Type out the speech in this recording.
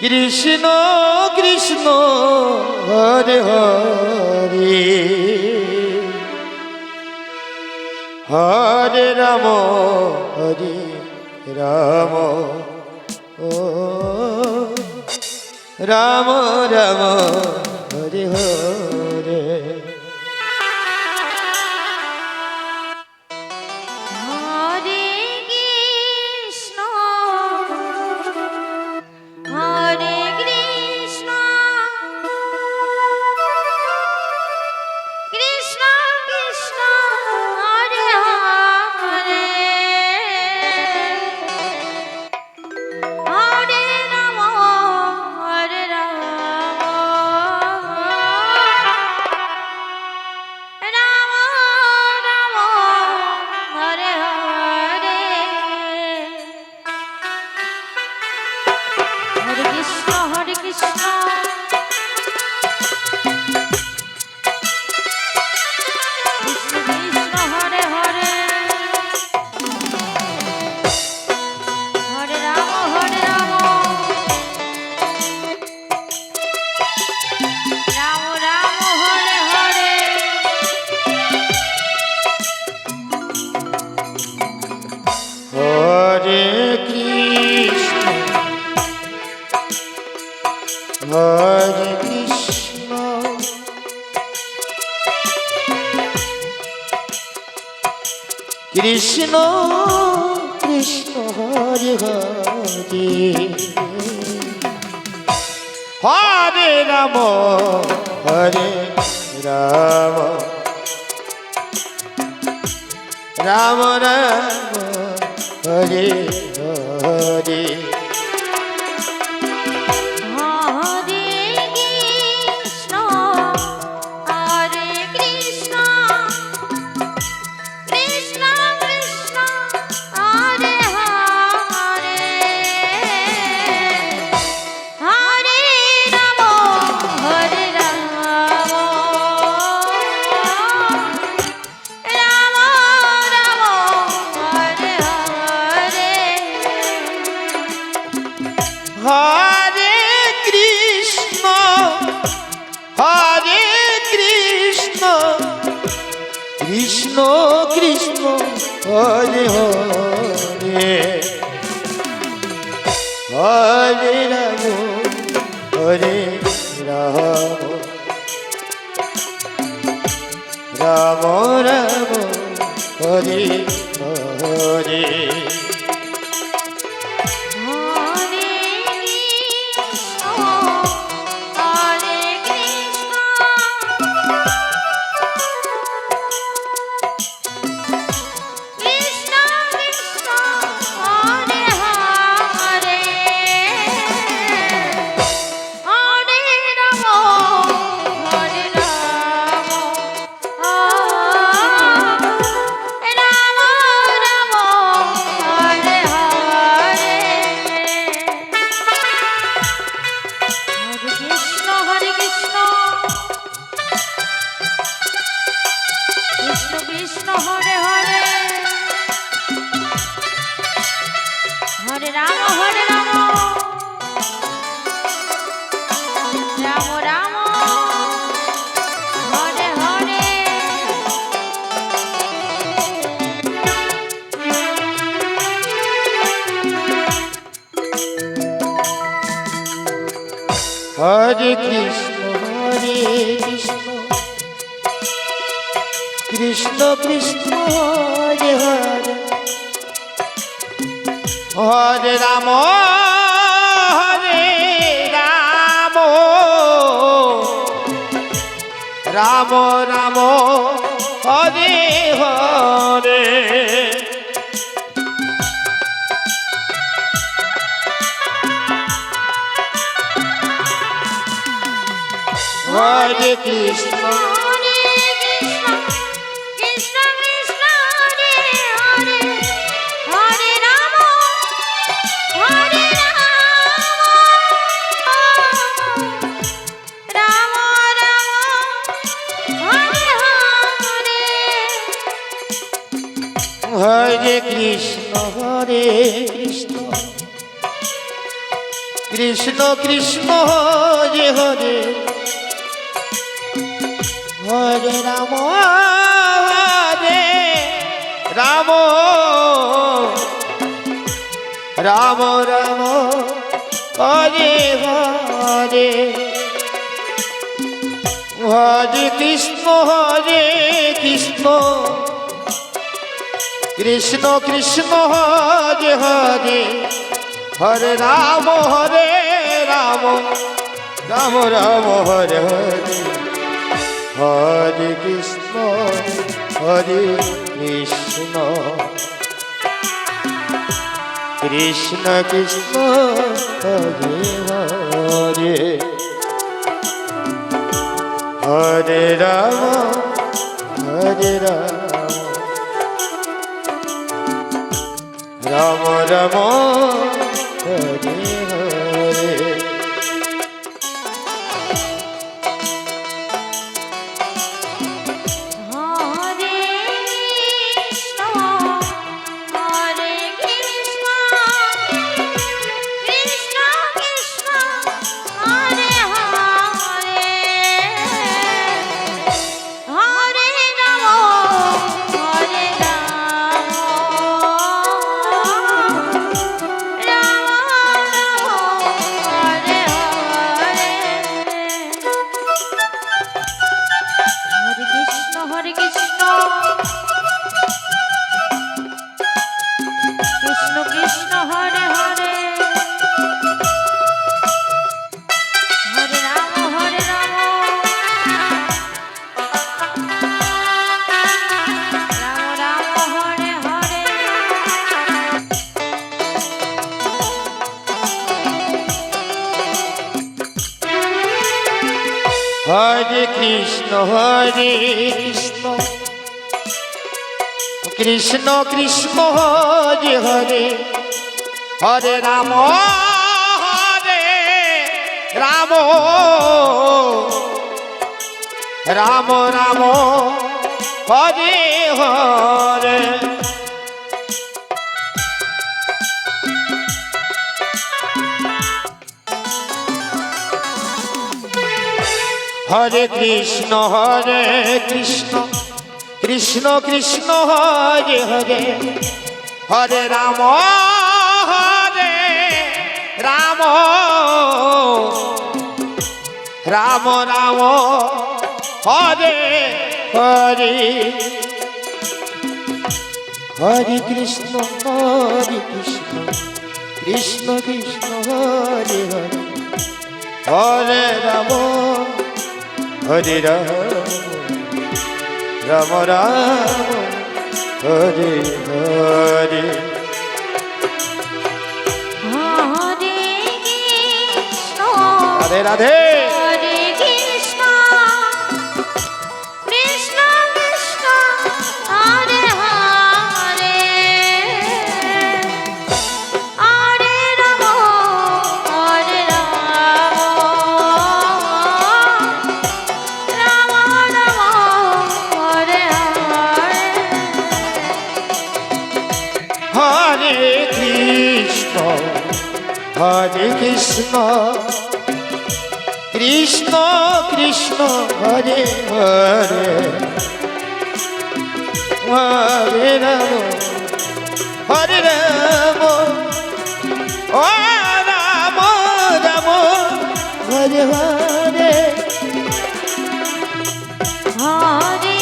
Krishna Krishna Hare Hare Hare Ram হরে Ram ও Ram Ram Hare Hare Hare Krishna Krishna Krishna Hare Hare Hare Ram হরে Ram Ram Ram Hare Hare Hare Krishna Krishna Krishna Hare Hare Hare Ram হরে Ram Ram Ram Hare Hare Hare Krishna Krishna Krishna Hare Hare Hare Ram Ram Ram Hare Hare Hare Krishna Krishna Krishna Hare Hare Hare Ram Ram Hare Hare Hare Krishna Krishna Krishna Hare Hare Hare Ram হরে Ram Ram Ram Hare Hare Hare Krishna Krishna Krishna Hare Hare Hare Ram Ram Ram Hare Hare Hare Krishna Krishna Krishna Hare Hare Hare Ram Ram Ram Hare Hare Hare Krishna হরে Krishna Krishna Krishna Hare Hare Hare Ram হরে Krishna Krishna Krishna Hare Hare Hare Ram Ram Ram Hare Hare Hare Krishna Krishna Krishna Hare Hare Hare Ram Ram Ram Ram Hare Hare Hare Krishna Krishna Krishna Hare Hare Hare Ram Ram Ram Ram Hare Hare Hare Krishna Krishna Krishna Hare Hare Hare Ram হরে Ram Ram Hare Hare Hare Krishna Radhe Radhe হরে Krishna Krishna Krishna Hare Hare Hare Ram Ram Ram Hare Hare Hare Krishna Krishna Krishna Hare Hare Hare Ram ও Ram Ram Hare Hare Hare